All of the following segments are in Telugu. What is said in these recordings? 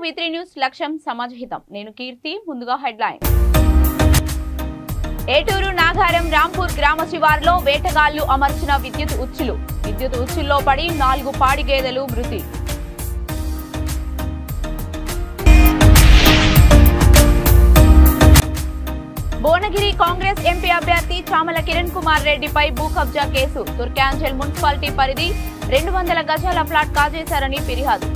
V3 న్యూస్ లక్ష్యం సమాజహితం. నేను కీర్తి. ముందుగా హెడ్లైన్. ఏటూరు నాగారం రాంపూర్ గ్రామ శివారులో వేటగాళ్లు అమర్చిన విద్యుత్ ఉచ్చుల్లో పడి 4 పాడి గేదెలు మృతి. భువనగిరి కాంగ్రెస్ ఎంపీ అభ్యర్థి చామల కిరణ్ కుమార్ రెడ్డిపై భూ కబ్జా కేసు. తుర్కాంజల్ మున్సిపాలిటీ పరిధి 200 గజాల ఫ్లాట్ కాజేశారని ఫిర్యాదు.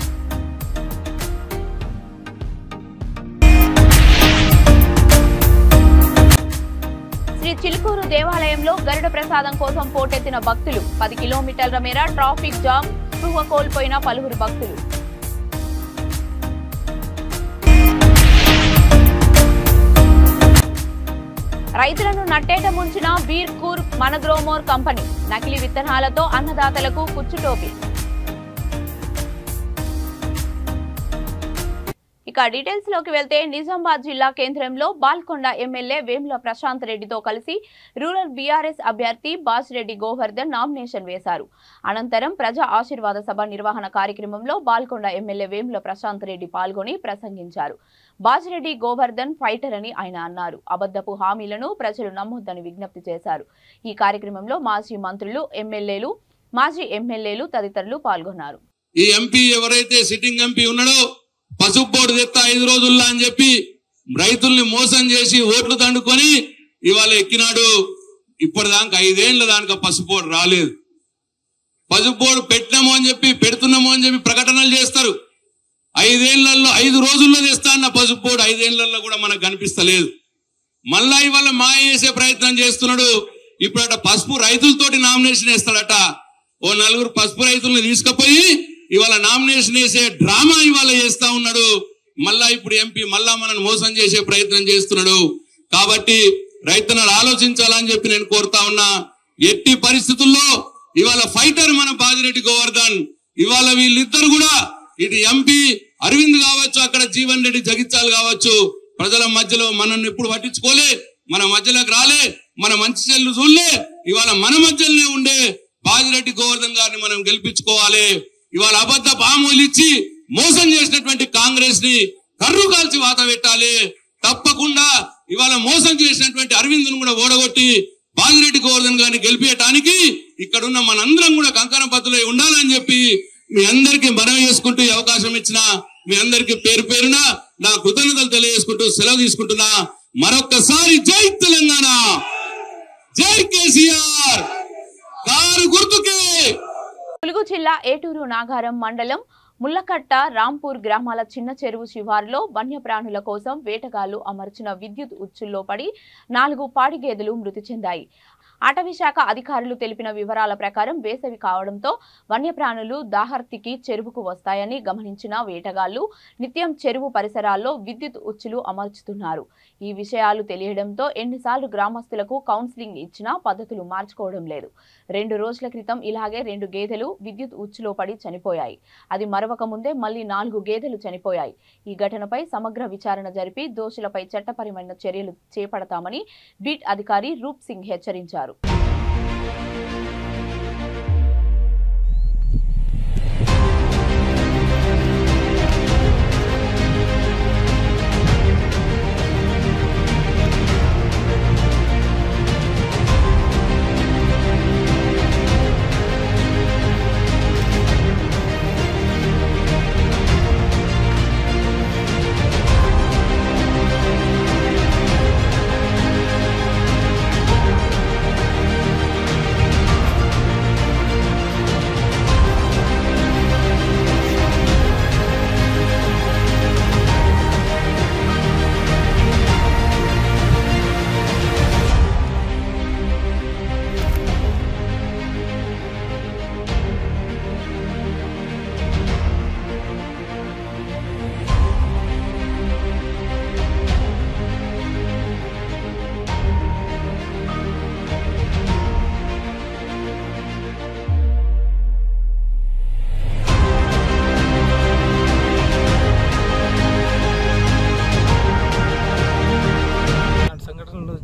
శ్రీ చిలుకూరు దేవాలయంలో గరుడ ప్రసాదం కోసం పోటెత్తిన భక్తులు. 10 కిలోమీటర్ల మేర ట్రాఫిక్ జామ్. స్పృహ కోల్పోయిన పలువురు భక్తులు. రైతులను నట్టేట ముంచిన బీర్కూర్ మనగ్రోమోర్ కంపెనీ. నకిలీ విత్తనాలతో అన్నదాతలకు కుచ్చుటోపి. ఇక డీటెయిల్స్ లోకి వెళ్తే నిజామాబాద్ జిల్లా కేంద్రంలో బాల్కొండ ఎమ్మెల్యే వేముల ప్రశాంత్ రెడ్డితో కలిసి రూరల్ బీఆర్ఎస్ అభ్యర్థి బాజిరెడ్డి గోవర్ధన్ నామినేషన్ వేశారు. అనంతరం ప్రజా ఆశీర్వాద సభ నిర్వహణ కార్యక్రమంలో బాల్కొండ ఎమ్మెల్యే వేముల ప్రశాంత్ రెడ్డి పాల్గొని ప్రసంగించారు. బాజిరెడ్డి గోవర్ధన్ ఫైటర్ అని ఆయన అన్నారు. అబద్ధపు హామీలను ప్రజలు నమ్మొద్దని విజ్ఞప్తి చేశారు. ఈ కార్యక్రమంలో మాజీ మంత్రులు, మాజీ ఎమ్మెల్యేలు తదితరులు పాల్గొన్నారు. ఈ ఎంపీ ఎవరైతే సిట్టింగ్ ఎంపీ ఉన్నాడో పసుపు బోర్డు తెస్తా 5 రోజుల్లో అని చెప్పి రైతుల్ని మోసం చేసి ఓట్లు దండుకొని ఇవాళ ఎక్కినాడు. ఇప్పటిదాకా 5 ఏళ్ల దానికి పసుపు బోర్డు రాలేదు. పసుపు బోర్డు పెట్టినాము అని చెప్పి, పెడుతున్నాము అని చెప్పి ప్రకటనలు చేస్తారు. 5 ఏళ్లలో 5 రోజుల్లో తెస్తా అన్న పసుపు బోర్డు 5 ఏళ్లలో కూడా మనకు కనిపిస్తలేదు. మళ్ళా ఇవాళ మాయ చేసే ప్రయత్నం చేస్తున్నాడు. ఇప్పుడట పసుపు రైతులతోటి నామినేషన్ వేస్తాడట. ఓ 4 పసుపు రైతుల్ని తీసుకుపోయి ఇవాళ నామినేషన్ వేసే డ్రామా ఇవాళ చేస్తా ఉన్నాడు. మళ్ళా ఇప్పుడు ఎంపీ మళ్ళా మనల్ని మోసం చేసే ప్రయత్నం చేస్తున్నాడు. కాబట్టి రైతులను ఆలోచించాలని చెప్పి నేను కోరుతా ఉన్నా. ఎట్టి పరిస్థితుల్లో ఇవాళ ఫైటర్ మన బాజిరెడ్డి గోవర్ధన్. ఇవాళ వీళ్ళిద్దరు కూడా ఇటు ఎంపీ అరవింద్ కావచ్చు, అక్కడ జీవన్ రెడ్డి జగిత్యాలు కావచ్చు, ప్రజల మధ్యలో మనల్ని ఎప్పుడు పట్టించుకోలే, మన మధ్యలోకి రాలే, మన మంచి చెల్లు చూడలే. ఇవాళ మన మధ్యలోనే ఉండే బాజిరెడ్డి గోవర్ధన్ గారిని మనం గెలిపించుకోవాలి. ఇవాళ అబద్ధ పాములు ఇచ్చి మోసం చేసినటువంటి కాంగ్రెస్ ని కర్రు కాల్చి వాత పెట్టాలి. తప్పకుండా ఇవాళ మోసం చేసినటువంటి అరవింద్ కూడా ఓడగొట్టి బాజిరెడ్డి గోవర్ధన్ గారిని గెలిపేయటానికి ఇక్కడున్న మనందరం కూడా కంకణ పద్ధతులై ఉండాలని చెప్పి మీ అందరికీ మనవి చేసుకుంటూ ఈ అవకాశం ఇచ్చిన మీ అందరికీ పేరు పేరున నా కృతజ్ఞతలు తెలియజేసుకుంటూ సెలవు తీసుకుంటున్నా. మరొక్కసారి జై తెలంగాణ, జై కేసీఆర్, కారు గుర్తుకే. ములుగు జిల్లా ఏటూరు నాగారం మండలం ముల్లకట్ట రాంపూర్ గ్రామాల చిన్న చెరువు శివారులో వన్యప్రాణుల కోసం వేటగాళ్లు అమర్చిన విద్యుత్ ఉచ్చుల్లో పడి 4 పాడి గేదెలు మృతి చెందాయి. అటవీ శాఖ అధికారులు తెలిపిన వివరాల ప్రకారం వేసవి కావడంతో వన్యప్రాణులు దాహర్తికి చెరువుకు వస్తాయని గమనించిన వేటగాళ్లు నిత్యం చెరువు పరిసరాల్లో విద్యుత్ ఉచ్చులు అమర్చుతున్నారు. ఈ విషయాలు తెలియడంతో ఎన్నిసార్లు గ్రామస్తులకు కౌన్సిలింగ్ ఇచ్చినా పద్ధతులు మార్చుకోవడం లేదు. 2 రోజుల క్రితం ఇలాగే 2 గేదెలు విద్యుత్ ఉచ్చులో పడి చనిపోయాయి. అది మరవక ముందే మళ్లీ 4 గేదెలు చనిపోయాయి. ఈ ఘటనపై సమగ్ర విచారణ జరిపి దోషులపై చట్టపరమైన చర్యలు చేపడతామని బీట్ అధికారి రూప్ సింగ్ హెచ్చరించారు.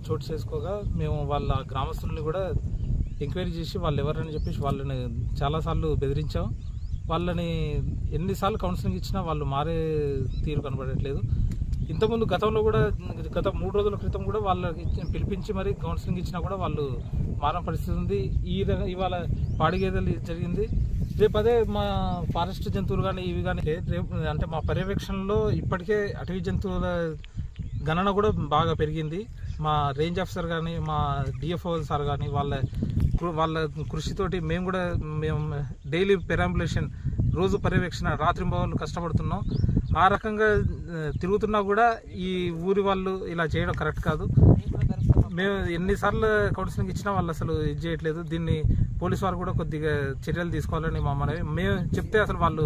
చోటు చేసుకోగా మేము వాళ్ళ గ్రామస్తుల్ని కూడా ఎంక్వైరీ చేసి వాళ్ళు ఎవరని చెప్పేసి వాళ్ళని చాలాసార్లు బెదిరించాం. వాళ్ళని ఎన్నిసార్లు కౌన్సిలింగ్ ఇచ్చినా వాళ్ళు మారే తీరు కనబడట్లేదు. ఇంతకుముందు గతంలో కూడా గత 3 రోజుల క్రితం కూడా వాళ్ళకి పిలిపించి మరి కౌన్సిలింగ్ ఇచ్చినా కూడా వాళ్ళు మారని పరిస్థితి ఉంది. ఇవాళ పాడి గేదెలు జరిగింది. రేపు అదే మా ఫారెస్ట్ జంతువులు కానీ ఇవి కానీ రేపు అంటే మా పర్యవేక్షణలో ఇప్పటికే అటవీ జంతువుల గణన కూడా బాగా పెరిగింది. మా రేంజ్ ఆఫీసర్ కానీ మా డిఎఫ్ఓ సార్ కానీ వాళ్ళ కృషితోటి మేము డైలీ పెరాంబులేషన్, రోజు పర్యవేక్షణ, రాత్రింబవళ్ళు కష్టపడుతున్నాం. ఆ రకంగా తిరుగుతున్నా కూడా ఈ ఊరి వాళ్ళు ఇలా చేయడం కరెక్ట్ కాదు. మేము ఎన్నిసార్లు కౌన్సిలింగ్ ఇచ్చినా వాళ్ళు అసలు ఇది చేయట్లేదు. దీన్ని పోలీసు వారు కూడా కొద్దిగా చర్యలు తీసుకోవాలని మా మనవి. మేము చెప్తే అసలు వాళ్ళు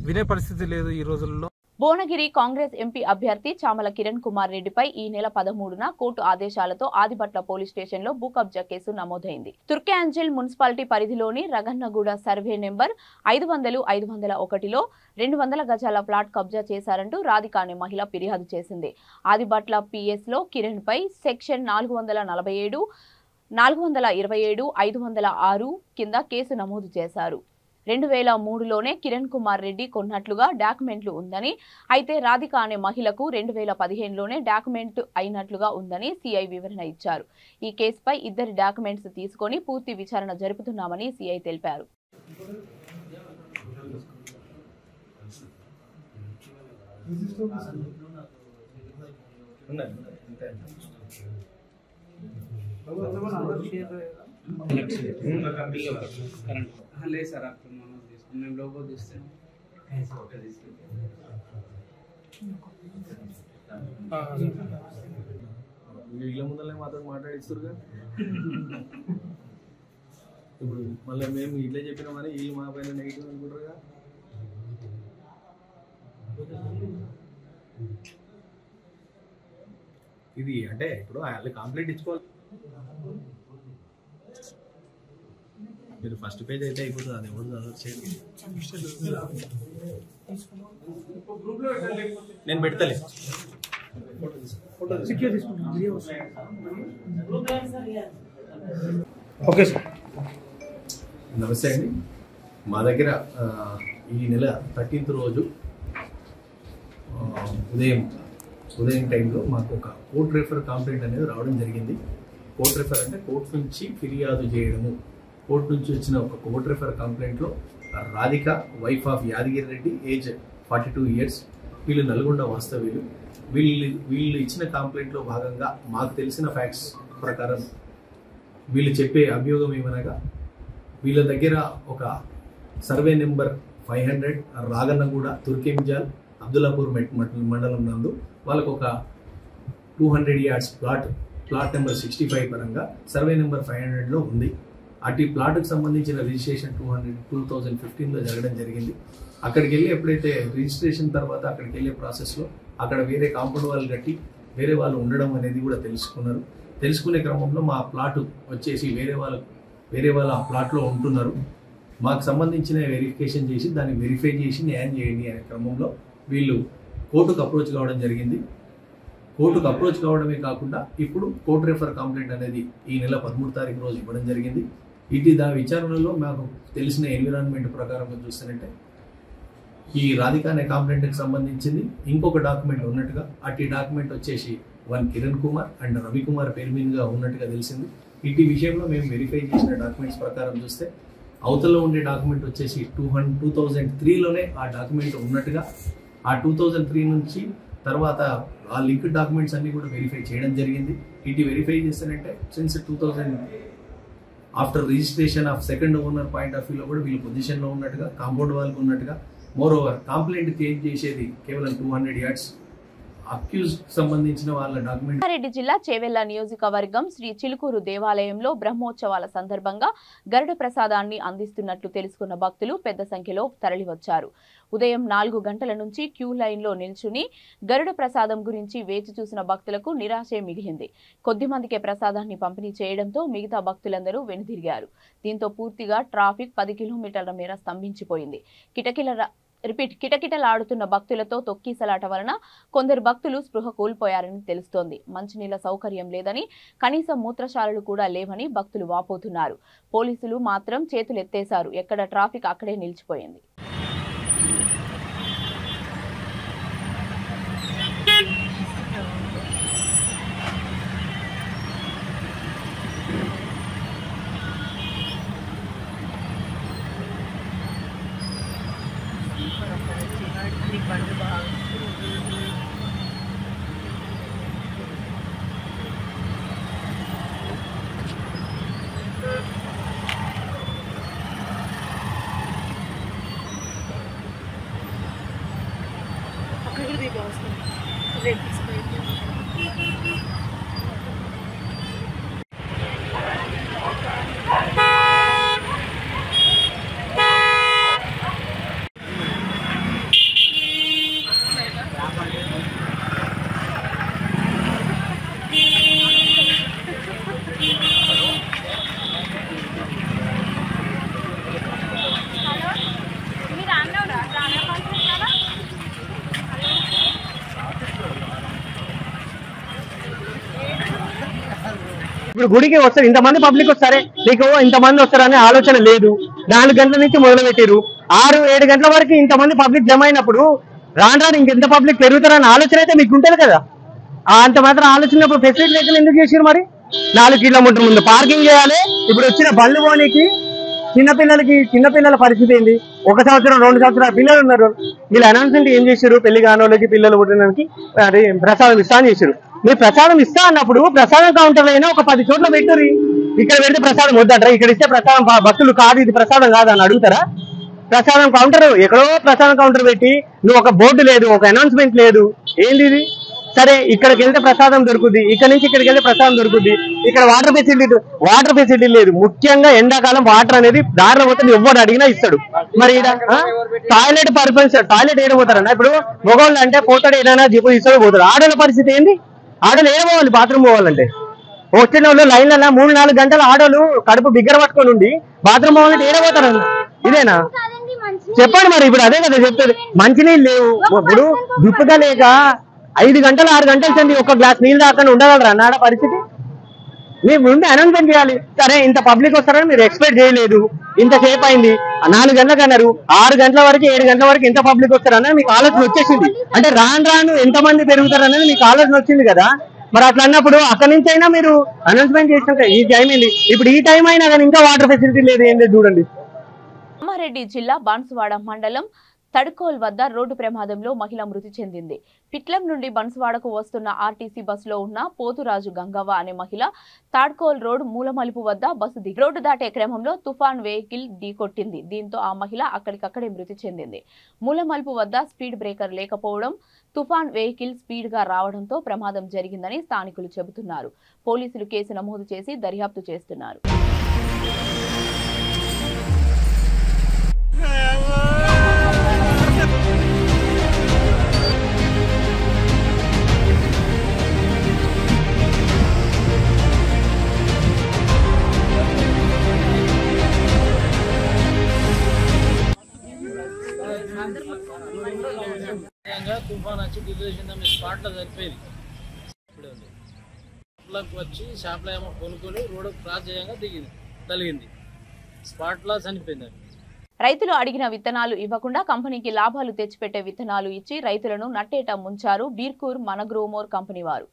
వినే పరిస్థితి లేదు ఈ రోజుల్లో. భువనగిరి కాంగ్రెస్ ఎంపీ అభ్యర్థి చామల కిరణ్ కుమార్ రెడ్డిపై ఈ నెల 13న కోర్టు ఆదేశాలతో ఆదిబట్ల పోలీస్ స్టేషన్ లో భూ కబ్జా కేసు నమోదైంది. తుర్కేంజల్ మున్సిపాలిటీ పరిధిలోని రగన్నగూడ సర్వే నెంబర్ 500-501లో 200 గజాల ప్లాట్ కబ్జా చేశారంటూ రాధిక అనే మహిళ ఫిర్యాదు చేసింది. ఆదిబట్ల పిఎస్ లో కిరణ్ పై సెక్షన్ 447, 427, 506 కింద కేసు నమోదు చేశారు. 2003లోనే కిరణ్ కుమార్ రెడ్డి కొన్నట్లుగా డాక్యుమెంట్లు ఉందని, అయితే రాధిక అనే మహిళకు 2015లోనే డాక్యుమెంట్ అయినట్లుగా ఉందని సిఐ వివరణ ఇచ్చారు. ఈ కేసుపై ఇద్దరి డాక్యుమెంట్స్ తీసుకొని పూర్తి విచారణ జరుపుతున్నామని సిఐ తెలిపారు. లేదు సార్, అక్కడ మనం తీసుకుని మేము లోగో తీస్తే వీళ్ళ ముందరే మాతో మాట్లాడిస్తురుగా. ఇప్పుడు మళ్ళీ మేము ఇట్లా చెప్పినామని వీళ్ళు మా పైన నెగిటివ్ అనుకుంటారుగా. ఇది అంటే ఇప్పుడు వాళ్ళు కంప్లైంట్ ఇచ్చుకోవాలి. మీరు ఫస్ట్ పేజ్ అయితే అయిపోతుంది, అది ఎవరు చదవచ్చు. నేను పెడతలే. Okay sir. నమస్తే అండి. మా దగ్గర ఈ నెల 13th రోజు ఉదయం టైంలో మాకు ఒక కోర్ట్ రెఫర్ కంప్లైంట్ అనేది రావడం జరిగింది. కోర్ట్ రెఫర్ అంటే కోర్టు నుంచి ఫిర్యాదు చేయడము. కోర్టు నుంచి వచ్చిన ఒక కోర్ట్ రెఫర్ కంప్లైంట్లో Radhika, wife of Yadagiri Reddy, age 42 years, వీళ్ళు నల్గొండ వాస్తవ్యులు. వీళ్ళు ఇచ్చిన కంప్లైంట్లో భాగంగా మాకు తెలిసిన ఫ్యాక్ట్స్ ప్రకారం వీళ్ళు చెప్పే అభియోగం ఏమనగా, వీళ్ళ దగ్గర ఒక సర్వే నెంబర్ 500 రాగన్నగూడ తుర్కెంజాల్ అబ్దుల్లాపూర్ మండలం నందు వాళ్ళకు ఒక 200 yards ప్లాట్ నెంబర్ 65 పరంగా సర్వే నెంబర్ 500లో ఉంది. అటు ప్లాట్కు సంబంధించిన రిజిస్ట్రేషన్ 2015లో జరగడం జరిగింది. అక్కడికి వెళ్ళి ఎప్పుడైతే రిజిస్ట్రేషన్ తర్వాత అక్కడికి వెళ్ళే ప్రాసెస్లో అక్కడ వేరే కాంపౌండ్ వాళ్ళు కట్టి వేరే వాళ్ళు ఉండడం అనేది కూడా తెలుసుకున్నారు. తెలుసుకునే క్రమంలో మా ప్లాట్ వచ్చేసి వేరే వాళ్ళ ఆ ప్లాట్లో ఉంటున్నారు. మాకు సంబంధించిన వెరిఫికేషన్ చేసి దాన్ని వెరిఫై చేసి న్యాయం చేయండి అనే క్రమంలో వీళ్ళు కోర్టుకు అప్రోచ్ కావడం జరిగింది. కోర్టుకు అప్రోచ్ కావడమే కాకుండా ఇప్పుడు కోర్టు రెఫర్ కంప్లైంట్ అనేది ఈ నెల 13వ తారీఖు రోజు ఇవ్వడం జరిగింది. దాని విచారణలో మాకు తెలిసిన ఎన్విరాన్మెంట్ ప్రకారం చూస్తానంటే ఈ రాధిక అనే కంప్లైంట్కి సంబంధించింది ఇంకొక డాక్యుమెంట్ ఉన్నట్టుగా, అట్టి డాక్యుమెంట్ వచ్చేసి 1 కిరణ్ కుమార్ అండ్ రవికుమార్ పేరు మీదుగా ఉన్నట్టుగా తెలిసింది. ఇటు విషయంలో మేము వెరిఫై చేసిన డాక్యుమెంట్స్ ప్రకారం చూస్తే అవతలలో ఉండే డాక్యుమెంట్ వచ్చేసి 2003లోనే ఆ డాక్యుమెంట్ ఉన్నట్టుగా, ఆ 2003 నుంచి తర్వాత ఆ లింక్ డాక్యుమెంట్స్ అన్ని కూడా వెరిఫై చేయడం జరిగింది. ఇటు వెరిఫై చేస్తానంటే since 2000 after registration of second owner point of వ్యూలో కూడా వీళ్ళు పొజిషన్లో ఉన్నట్టుగా, కాంపౌండ్ వాళ్ళకు ఉన్నట్టుగా, మోర్ ఓవర్ కంప్లైంట్ క్రియేట్ చేసేది కేవలం 200 yards. అక్యూజ్ సంబంధించిన వాళ్ళ డాక్యుమెంట్. రంగారెడ్డి జిల్లా చేవెళ్ల నియోజకవర్గం శ్రీ చిలుకూరు దేవాలయంలో బ్రహ్మోత్సవాల సందర్భంగా గరుడ ప్రసాదాన్ని అందిస్తున్నట్లు తెలుసుకున్న భక్తులు పెద్ద సంఖ్యలో తరలివచ్చారు. ఉదయం 4 గంటల నుంచి క్యూ లైన్లో నిల్చుని గరుడ ప్రసాదం గురించి వేచి చూసిన భక్తులకు నిరాశే మిగిలింది. కొద్ది మందికే ప్రసాదాన్ని పంపిణీ చేయడంతో మిగతా భక్తులందరూ వెనుదిరిగారు. దీంతో పూర్తిగా ట్రాఫిక్ 10 కిలోమీటర్ల మేర స్తంభించిపోయింది. కిటకిటలాడుతున్న భక్తులతో తొక్కీసలాట వలన కొందరు భక్తులు స్పృహ కోల్పోయారని తెలుస్తోంది. మంచినీళ్ల సౌకర్యం లేదని, కనీసం మూత్రశాలలు కూడా లేవని భక్తులు వాపోతున్నారు. పోలీసులు మాత్రం చేతులెత్తేశారు. ఎక్కడ ట్రాఫిక్ అక్కడే నిలిచిపోయింది. ఇప్పుడు గుడికి వస్తారు, ఇంతమంది పబ్లిక్ వస్తారే, నీకు ఇంతమంది వస్తారనే ఆలోచన లేదు. 4 గంటల నుంచి మొదలు పెట్టారు, 6-7 గంటల వరకు ఇంతమంది పబ్లిక్ జమ అయినప్పుడు రాను ఇంకెంత పబ్లిక్ పెరుగుతారనే ఆలోచన అయితే మీకు ఉంటుంది కదా. అంత మాత్రం ఆలోచన ఫెసిలిటీ లేకుండా ఎందుకు చేసారు మరి? 4 కిలోమీటర్ల ముందు పార్కింగ్ చేయాలి. ఇప్పుడు వచ్చిన బండ్లు పోనీకి చిన్నపిల్లల పరిస్థితి ఏంది? 1 సంవత్సరం 2 సంవత్సరాల పిల్లలు ఉన్నారు. వీళ్ళు అనౌన్స్మెంట్ ఏం చేశారు? పెళ్లి కానోళ్ళకి పిల్లలు పుట్టడానికి ప్రసాదం ఇస్తా అని చేశారు. మీరు ప్రసాదం ఇస్తా అన్నప్పుడు ప్రసాదం కౌంటర్ అయినా ఒక 10 చోట్ల పెట్టుర్రి. ఇక్కడ పెడితే ప్రసాదం వద్దంటారా? ఇక్కడ ఇస్తే ప్రసాదం భక్తులు కాదు, ఇది ప్రసాదం కాదని అడుగుతారా? ప్రసాదం కౌంటర్ ఎక్కడో ప్రసాదం కౌంటర్ పెట్టి నువ్వు ఒక బోర్డు లేదు, ఒక అనౌన్స్మెంట్ లేదు, ఏంది ఇది? సరే, ఇక్కడికి వెళ్తే ప్రసాదం దొరుకుద్ది, ఇక్కడ నుంచి ఇక్కడికి వెళ్తే ప్రసాదం దొరుకుద్ది. ఇక్కడ వాటర్ ఫెసిలిటీ లేదు. ముఖ్యంగా ఎండాకాలం వాటర్ అనేది దారిలో పోతే ఎవరు అడిగినా ఇస్తాడు. మరి టాయిలెట్ పర్పస్ టాయిలెట్ ఏడబోతారన్న? ఇప్పుడు మొగోళ్ళు అంటే పోతాడు, ఏదైనా జిప్పు ఇస్తాడు పోతాడు. ఆడోళ్ళ పరిస్థితి ఏంది? ఆడోళ్ళు ఏడబోవాలి బాత్రూమ్ పోవాలంటే? వచ్చిన వాళ్ళు లైన్లలో 3-4 గంటలు ఆడోళ్ళు కడుపు బిగ్గర పట్టుకొని ఉండి బాత్రూమ్ పోవాలంటే ఏడబోతారన్న? ఇదేనా? చెప్పండి మరి. ఇప్పుడు అదే కదా చెప్తుంది. మంచినీళ్ళు లేవు. ఇప్పుడు దుప్పుగా లేక 5 గంటలు 6 గంటలు చెంది ఒక గ్లాస్ నీళ్ళు దాకా ఉండగలరా అన్నాడ పరిస్థితి? మీరు ముందు అనౌన్స్మెంట్ చేయాలి. సరే, ఇంత పబ్లిక్ వస్తారని మీరు ఎక్స్పెక్ట్ చేయలేదు, ఇంతసేపు అయింది, 4 గంటలకు అన్నారు, 6 గంటల వరకు 7 గంటల వరకు ఎంత పబ్లిక్ వస్తారన్నది మీకు ఆలోచన వచ్చేసింది. అంటే రాను ఎంతమంది పెరుగుతారనేది మీకు ఆలోచన వచ్చింది కదా. మరి అట్లా అన్నప్పుడు అక్కడి నుంచి అయినా మీరు అనౌన్స్మెంట్ చేసినాక ఈ టైం ఏంది? ఇప్పుడు ఈ టైం అయినా కానీ ఇంకా వాటర్ ఫెసిలిటీ లేదు, ఏం లేదు చూడండి. కామారెడ్డి జిల్లా బాన్సువాడ మండలం తడ్కోల్ వద్ద రోడ్డు ప్రమాదంలో మహిళ మృతి చెందింది. పిట్లం నుండి బన్సువాడకు వస్తున్న ఆర్టీసీ బస్సులో ఉన్న పోతురాజు గంగవ్వ అనే మహిళ తాడ్కోల్ రోడ్ మూలమలుపు వద్ద బస్సు దిగి రోడ్డు దాటే క్రమంలో తుఫాన్ వెహికల్ ఢీకొట్టింది. దీంతో ఆ మహిళ అక్కడికక్కడే మృతి చెందింది. మూలమలుపు వద్ద స్పీడ్ బ్రేకర్ లేకపోవడం, తుఫాన్ వెహికల్ స్పీడ్ గా రావడంతో ప్రమాదం జరిగిందని స్థానికులు చెబుతున్నారు. పోలీసులు కేసు నమోదు చేసి దర్యాప్తు చేస్తున్నారు. తుఫాన్ వచ్చి డిగ్రేషన్ స్పాట్లో చనిపోయింది. వచ్చి షాప్లో ఏమో కొనుక్కొని రోడ్డు క్రాస్ చేయంగా తగిలింది, స్పాట్లో చనిపోయింది. రైతులు అడిగిన విత్తనాలు ఇవ్వకుండా కంపెనీకి లాభాలు తెచ్చిపెట్టే విత్తనాలు ఇచ్చి రైతులను నట్టేట ముంచారు బీర్కూర్ మనగ్రోమోర్ కంపెనీ వారు.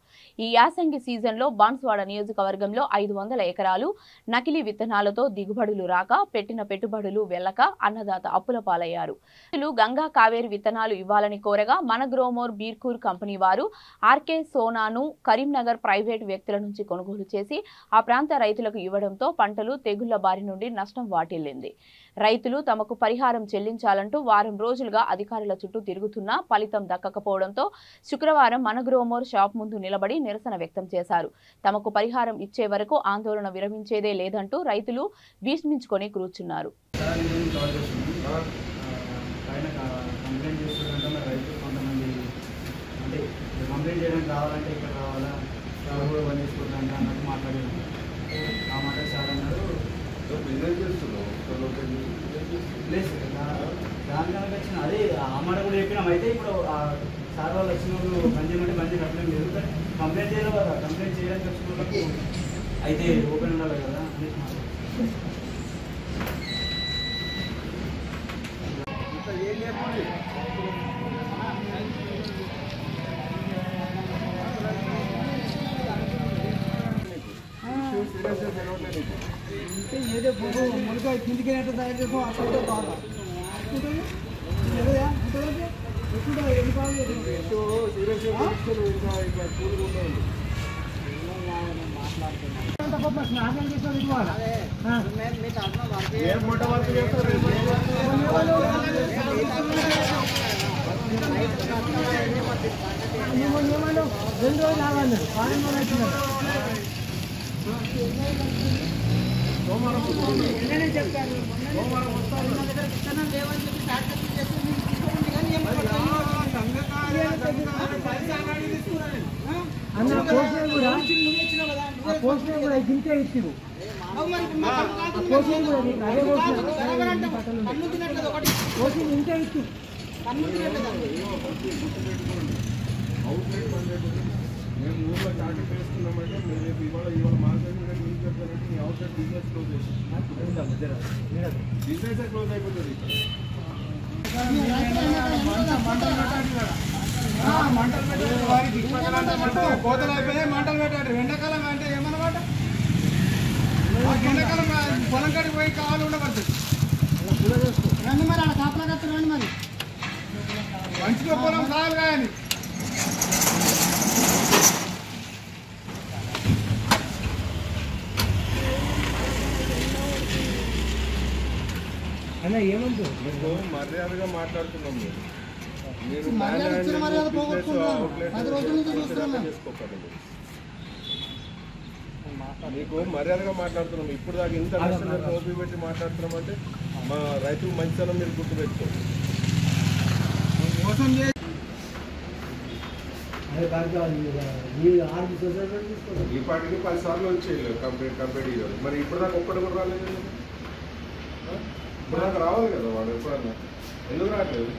ఈ యాసంగి సీజన్లో బాన్సువాడ నియోజకవర్గంలో 500 ఎకరాలు నకిలీ విత్తనాలతో దిగుబడులు రాక పెట్టిన పెట్టుబడులు వెళ్లక అన్నదాత అప్పుల పాలయ్యారు. రైతులు గంగా కావేరి విత్తనాలు ఇవ్వాలని కోరగా మనగ్రోమోర్ బీర్కూర్ కంపెనీ వారు ఆర్కే సోనాను కరీంనగర్ ప్రైవేటు వ్యక్తుల నుంచి కొనుగోలు చేసి ఆ ప్రాంత రైతులకు ఇవ్వడంతో పంటలు తెగుళ్ల బారి నుండి నష్టం వాటిల్లింది. రైతులు తమకు పరిహారం చెల్లించాలంటూ వారం రోజులుగా అధికారుల చుట్టూ తిరుగుతున్నా ఫలితం దక్కకపోవడంతో శుక్రవారం మనగ్రోమోర్ షాప్ ముందు నిలబడి నిరసన వ్యక్తం చేశారు. తమకు పరిహారం ఇచ్చే వరకు ఆందోళన విరమించేదే లేదంటూ రైతులు భీష్మించుకొని కూర్చున్నారు. దాని కనుక వచ్చిన అదే ఆ మాట కూడా చెప్పినాం. అయితే ఇప్పుడు సార్ వాళ్ళు వచ్చిన వాళ్ళు బంద్ చేయమంటే బంద్ కంప్లైంట్ లేదు, కంప్లైంట్ చేయాలి కదా. కంప్లైంట్ చేయడానికి వచ్చిన వాళ్ళకి అయితే ఓపెన్ ఉండాలి కదా అనేసి ఏం చెప్పండి. ఏదో మునకాయ కిందికి తయారు చేసుకో అసలు బాగా స్నానం చేసిన ఇంతే ఇచ్చింది ఇంతే ఇచ్చి మేము ఊళ్ళో టార్గెట్ వేసుకున్నామంటే మీరు ఇవాళ మార్కెట్ మీకు చెప్తానంటే me out side business close చేసి బిజినెస్ క్లోజ్ అయిపోతుంది మంటలు పెట్టాడు వారికి కోతలు అయిపోయాయి మంటలు పెట్టాడు ఎండాకాలం అంటే ఏమన్నమాట ఎండాకాలం పొలం కాడికి పోయి కావాలి ఉండబడుతుంది రండి మరి అలా కాపలా కట్టు రండి మరి మంచిగా పొలం సాగు కానీ అన్న ఏమంటారు మర్యాదగా మాట్లాడుతున్నాం మీరు మీకు మర్యాదగా మాట్లాడుతున్నాం ఇప్పుడు దాకా ఇంత ఓపీ పెట్టి మాట్లాడుతున్నాం అంటే మా రైతులు మంచితనం మీరు గుర్తుపెట్టుకోండి మోసం చేసి ఈ పాటికి 10 సార్లు వచ్చేయలేదు కంప్లీట్ ఇవ్వాలి మరి ఇప్పుడు దాకా ఒక్కటి కూడా రాలేదు ఇప్పుడు దాకా రావాలి కదా వాడు ఎప్పుడన్నా ఎందుకు రావట్లేదు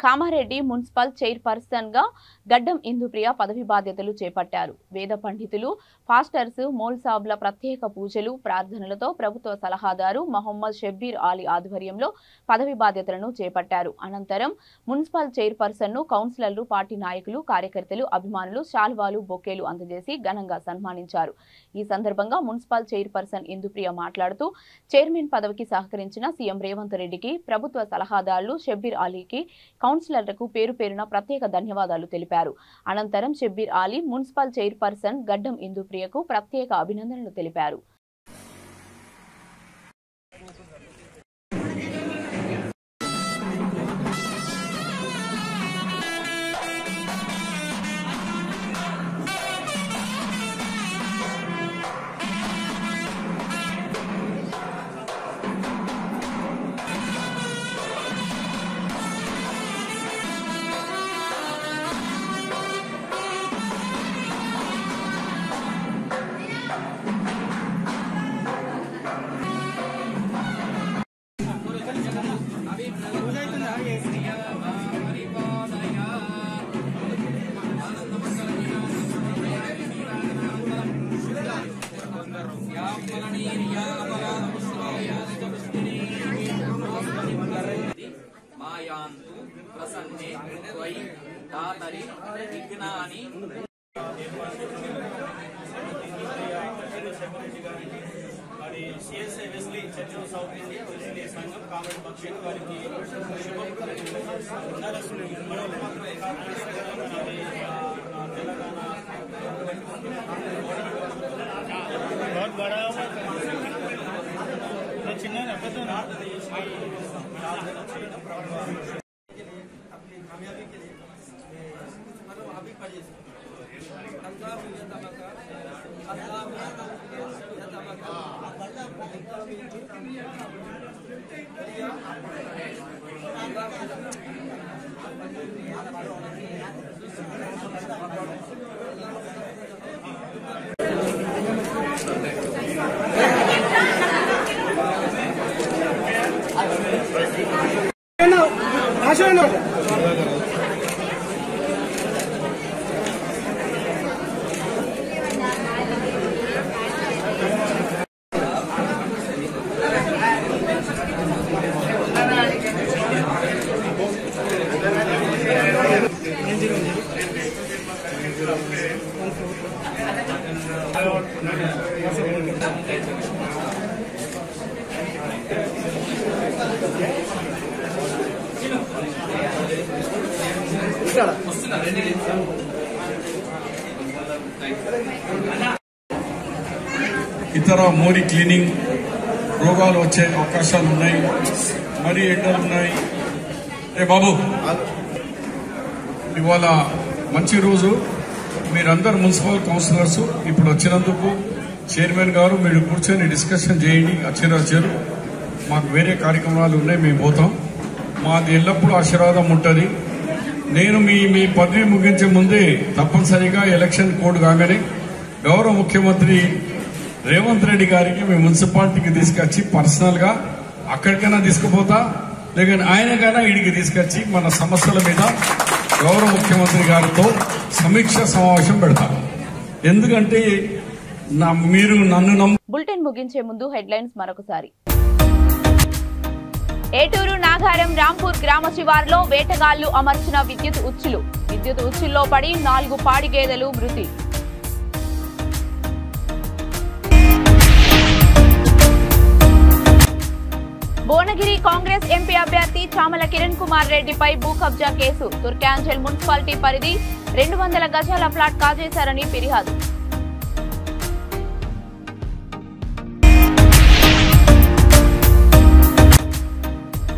కామారెడ్డి మున్సిపల్ చైర్పర్సన్ గా గడ్డం ఇందుప్రియ పదవి బాధ్యతలు చేపట్టారు. వేద పండితులు, పాస్టర్స్, మౌల్సాబ్ల ప్రత్యేక పూజలు, ప్రార్థనలతో ప్రభుత్వ సలహాదారు మహమ్మద్ షబ్బీర్ అలీ ఆధ్వర్యంలో పదవి బాధ్యతలను చేపట్టారు. అనంతరం మున్సిపల్ చైర్పర్సన్ ను కౌన్సిలర్లు, పార్టీ నాయకులు, కార్యకర్తలు, అభిమానులు శాల్వాలు, బొకేలు అందజేసి ఘనంగా సన్మానించారు. ఈ సందర్భంగా మున్సిపల్ చైర్పర్సన్ ఇందుప్రియ మాట్లాడుతూ చైర్మన్ పదవికి సహకరించిన సీఎం రేవంత్ రెడ్డికి, ప్రభుత్వ సలహాదారులు షబ్బీర్ అలీకి, కౌన్సిలర్లకు పేరు పేరున ప్రత్యేక ధన్యవాదాలు తెలిపారు. అనంతరం షబ్బీర్ అలీ మున్సిపల్ చైర్పర్సన్ గడ్డం ఇందుప్రియకు ప్రత్యేక అభినందనలు తెలిపారు. ఇతర మోరీ క్లీనింగ్ రోగాలు వచ్చే అవకాశాలు ఉన్నాయి. మరీ ఎండలు ఉన్నాయి. బాబు ఇవాళ మంచి రోజు. మీరందరు మున్సిపల్ కౌన్సిలర్స్ ఇప్పుడు వచ్చినందుకు చైర్మన్ గారు మీరు కూర్చొని డిస్కషన్ చేయండి. వచ్చారు మాకు వేరే కార్యక్రమాలు ఉన్నాయి, మేము పోతాం. మాది ఎల్లప్పుడూ ఆశీర్వాదం ఉంటుంది. నేను మీ పదవి ముగించే ముందే తప్పనిసరిగా ఎలక్షన్ కోడ్ కాగానే గౌరవ ముఖ్యమంత్రి రేవంత్ రెడ్డి గారికి మీ మున్సిపాలిటీకి తీసుకొచ్చి పర్సనల్గా అక్కడికైనా తీసుకుపోతా, లేకపోతే ఆయనకైనా ఇడికి తీసుకొచ్చి మన సమస్యల మీద గౌరవ ముఖ్యమంత్రి గారితో సమీక్ష సమావేశం పెడతాను. ఎందుకంటే మీరు నన్ను బులెటిన్ ముగించే ముందు హెడ్లైన్స్ మరొకసారి. ఏటూరు నాగారం రాంపూర్ గ్రామ శివారులో వేటగాళ్లు అమర్చిన విద్యుత్ ఉచ్చుల్లో పడి 4 పాడి గేదెలు మృతి. భువనగిరి కాంగ్రెస్ ఎంపీ అభ్యర్థి చామల కిరణ్ కుమార్ రెడ్డిపై భూ కబ్జా కేసు. తుర్కాంజల్ మున్సిపాలిటీ పరిధి 200 గజాల ఫ్లాట్ కాజేశారని ఫిర్యాదు.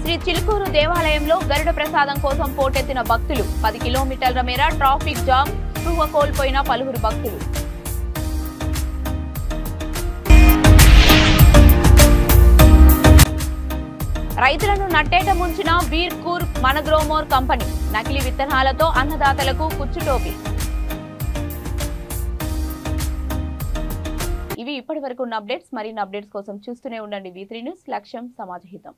శ్రీ చిలుకూరు దేవాలయంలో గరుడ ప్రసాదం కోసం పోటెత్తిన భక్తులు. 10 కిలోమీటర్ల మేర ట్రాఫిక్ జామ్. స్పృహ కోల్పోయిన పలువురు భక్తులు. రైతులను నట్టేట ముంచిన వీర్కూర్ మనగ్రోమోర్ కంపెనీ. నకిలీ విత్తనాలతో అన్నదాతలకు కుచ్చుటోపి. ఇవి ఇప్పటి వరకు ఉన్న అప్డేట్స్. మరిన్ని అప్డేట్స్ కోసం చూస్తూనే ఉండండి V3 న్యూస్. లక్ష్యం సమాజహితం.